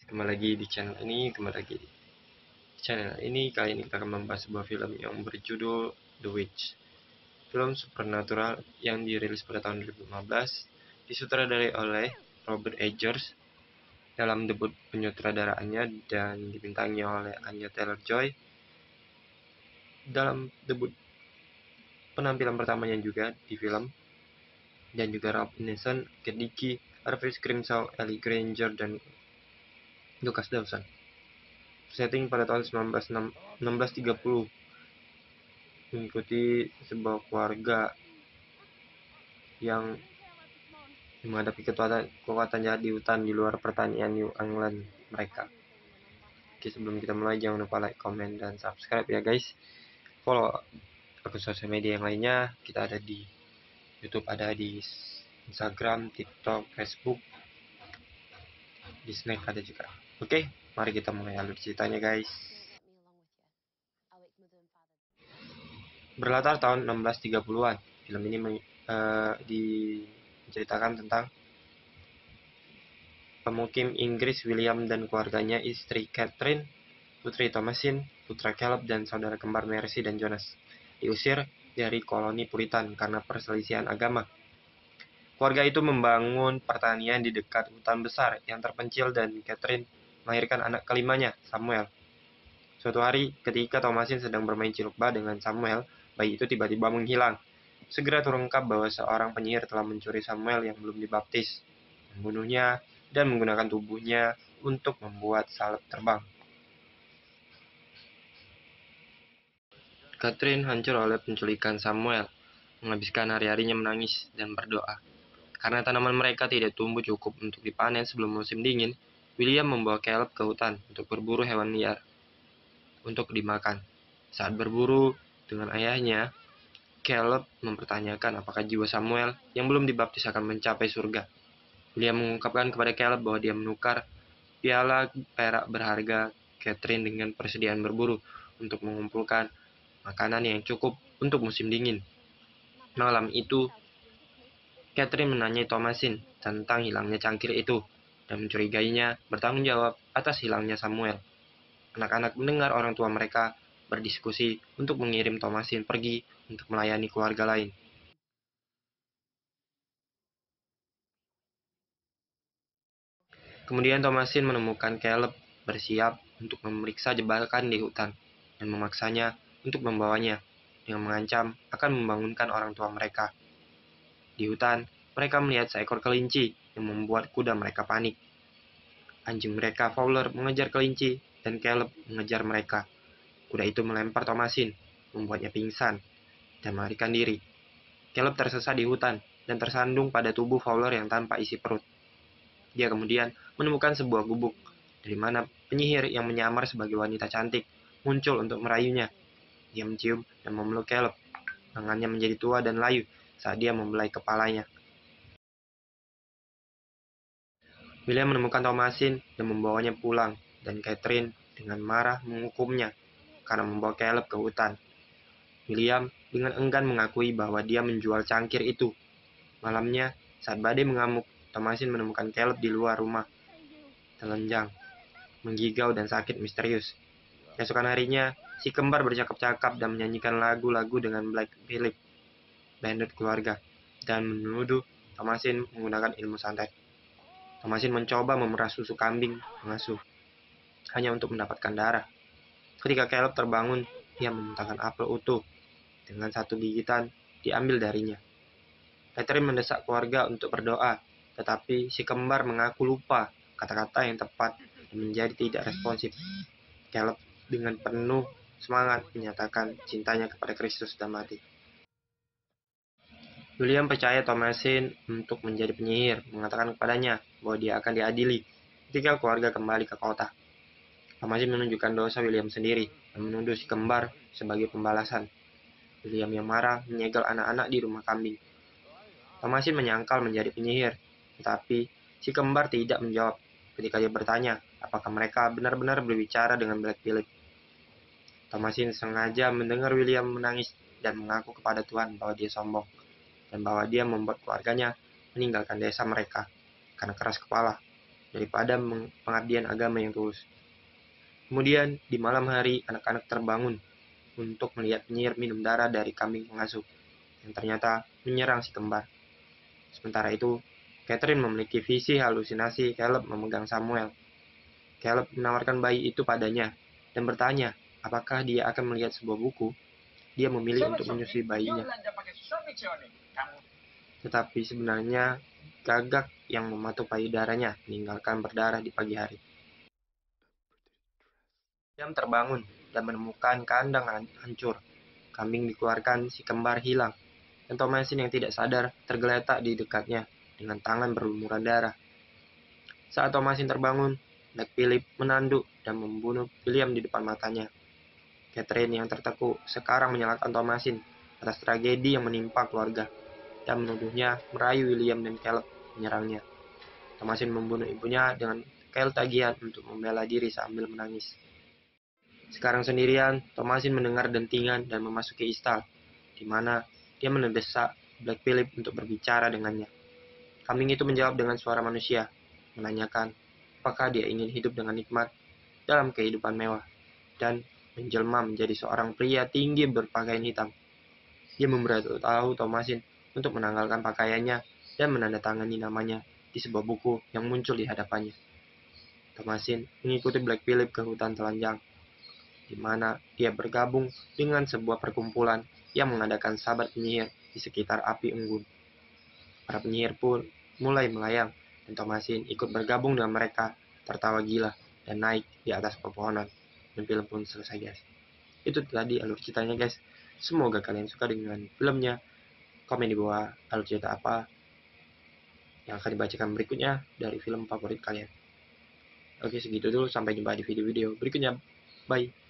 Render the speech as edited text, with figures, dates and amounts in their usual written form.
Kembali lagi di channel ini. Kali ini kita akan membahas sebuah film yang berjudul The Witch. Film supernatural yang dirilis pada tahun 2015, disutradarai oleh Robert Eggers dalam debut penyutradaraannya dan dibintangi oleh Anya Taylor-Joy dalam debut penampilan pertamanya juga di film, dan juga Rob Neeson, Kate Dickie, Harvey Scrimshaw, Ellie Granger, dan Lucas Dawson. Setting pada tahun 1630, mengikuti sebuah keluarga yang menghadapi kekuatan jahat di hutan di luar pertanian New England mereka. Oke, sebelum kita mulai, jangan lupa like, comment, dan subscribe ya guys. Follow akun sosial media yang lainnya. Kita ada di YouTube, ada di Instagram, TikTok, Facebook, di Snake ada juga. Oke, mari kita mulai alur ceritanya guys. Berlatar tahun 1630-an, film ini diceritakan tentang pemukim Inggris William dan keluarganya, istri Catherine, putri Thomasin, putra Caleb, dan saudara kembar Mercy dan Jonas, diusir dari koloni Puritan karena perselisihan agama. Keluarga itu membangun pertanian di dekat hutan besar yang terpencil, dan Catherine melahirkan anak kelimanya, Samuel. Suatu hari, ketika Thomasin sedang bermain cilukba dengan Samuel, bayi itu tiba-tiba menghilang. Segera terungkap bahwa seorang penyihir telah mencuri Samuel yang belum dibaptis, membunuhnya, dan menggunakan tubuhnya untuk membuat salep terbang. Catherine hancur oleh penculikan Samuel, menghabiskan hari-harinya menangis dan berdoa. Karena tanaman mereka tidak tumbuh cukup untuk dipanen sebelum musim dingin, William membawa Caleb ke hutan untuk berburu hewan liar untuk dimakan. Saat berburu dengan ayahnya, Caleb mempertanyakan apakah jiwa Samuel yang belum dibaptis akan mencapai surga. William mengungkapkan kepada Caleb bahwa dia menukar piala perak berharga Catherine dengan persediaan berburu untuk mengumpulkan makanan yang cukup untuk musim dingin. Malam itu, Catherine menanyai Thomasin tentang hilangnya cangkir itu dan mencurigainya bertanggung jawab atas hilangnya Samuel. Anak-anak mendengar orang tua mereka berdiskusi untuk mengirim Thomasin pergi untuk melayani keluarga lain. Kemudian Thomasin menemukan Caleb bersiap untuk memeriksa jebakan di hutan dan memaksanya untuk membawanya dengan mengancam akan membangunkan orang tua mereka. Di hutan, mereka melihat seekor kelinci yang membuat kuda mereka panik. Anjing mereka, Fowler, mengejar kelinci dan Caleb mengejar mereka. Kuda itu melempar Thomasin, membuatnya pingsan dan melarikan diri. Caleb tersesat di hutan dan tersandung pada tubuh Fowler yang tanpa isi perut. Dia kemudian menemukan sebuah gubuk, dari mana penyihir yang menyamar sebagai wanita cantik muncul untuk merayunya. Dia mencium dan memeluk Caleb. Tangannya menjadi tua dan layu saat dia membelai kepalanya. William menemukan Thomasin dan membawanya pulang, dan Catherine dengan marah menghukumnya karena membawa Caleb ke hutan. William dengan enggan mengakui bahwa dia menjual cangkir itu. Malamnya, saat badai mengamuk, Thomasin menemukan Caleb di luar rumah, telanjang, menggigau dan sakit misterius. Keesokan harinya, si kembar bercakap-cakap dan menyanyikan lagu-lagu dengan Black Phillip, bandut keluarga, dan menuduh Thomasin menggunakan ilmu santet. Thomasin mencoba memerah susu kambing pengasuh, hanya untuk mendapatkan darah. Ketika Caleb terbangun, dia memuntahkan apel utuh dengan satu gigitan diambil darinya. Catherine mendesak keluarga untuk berdoa, tetapi si kembar mengaku lupa kata-kata yang tepat dan menjadi tidak responsif. Caleb dengan penuh semangat menyatakan cintanya kepada Kristus dan mati. William percaya Thomasin untuk menjadi penyihir, mengatakan kepadanya bahwa dia akan diadili ketika keluarga kembali ke kota. Thomasin menunjukkan dosa William sendiri dan menuduh si kembar sebagai pembalasan. William yang marah menyegel anak-anak di rumah kambing. Thomasin menyangkal menjadi penyihir, tetapi si kembar tidak menjawab ketika dia bertanya apakah mereka benar-benar berbicara dengan Black Phillip. Thomasin sengaja mendengar William menangis dan mengaku kepada Tuhan bahwa dia sombong, dan bahwa dia membuat keluarganya meninggalkan desa mereka karena keras kepala. daripada pengabdian agama yang tulus. Kemudian, di malam hari, anak-anak terbangun untuk melihat penyihir minum darah dari kambing pengasuh, yang ternyata menyerang si kembar. Sementara itu, Catherine memiliki visi halusinasi Caleb memegang Samuel. Caleb menawarkan bayi itu padanya, dan bertanya, apakah dia akan melihat sebuah buku. Dia memilih untuk menyusui bayinya. Tetapi sebenarnya, gagak yang mematuk payudaranya meninggalkan berdarah di pagi hari. William terbangun dan menemukan kandang hancur. Kambing dikeluarkan, si kembar hilang, dan Thomasin yang tidak sadar tergeletak di dekatnya dengan tangan berlumuran darah. Saat Thomasin terbangun, Black Phillip menanduk dan membunuh William di depan matanya. Catherine yang tertekuk sekarang menyalahkan Thomasin atas tragedi yang menimpa keluarga dan menuduhnya merayu William dan Caleb menyerangnya. Thomasin membunuh ibunya dengan kail tagihan untuk membela diri sambil menangis. Sekarang sendirian, Thomasin mendengar dentingan dan memasuki istal, di mana dia mendesak Black Phillip untuk berbicara dengannya. Kambing itu menjawab dengan suara manusia, menanyakan apakah dia ingin hidup dengan nikmat dalam kehidupan mewah, dan menjelma menjadi seorang pria tinggi berpakaian hitam. Dia memberitahu Thomasin untuk menanggalkan pakaiannya dan menandatangani namanya di sebuah buku yang muncul di hadapannya. Thomasin mengikuti Black Phillip ke hutan telanjang, di mana dia bergabung dengan sebuah perkumpulan yang mengadakan sabat penyihir di sekitar api unggun. Para penyihir pun mulai melayang, dan Thomasin ikut bergabung dengan mereka, tertawa gila, dan naik di atas pepohonan. Dan film pun selesai, guys. Itu tadi alur ceritanya, guys. Semoga kalian suka dengan filmnya. Komen di bawah alur cerita apa yang akan dibacakan berikutnya dari film favorit kalian. Oke, segitu dulu. Sampai jumpa di video-video berikutnya. Bye.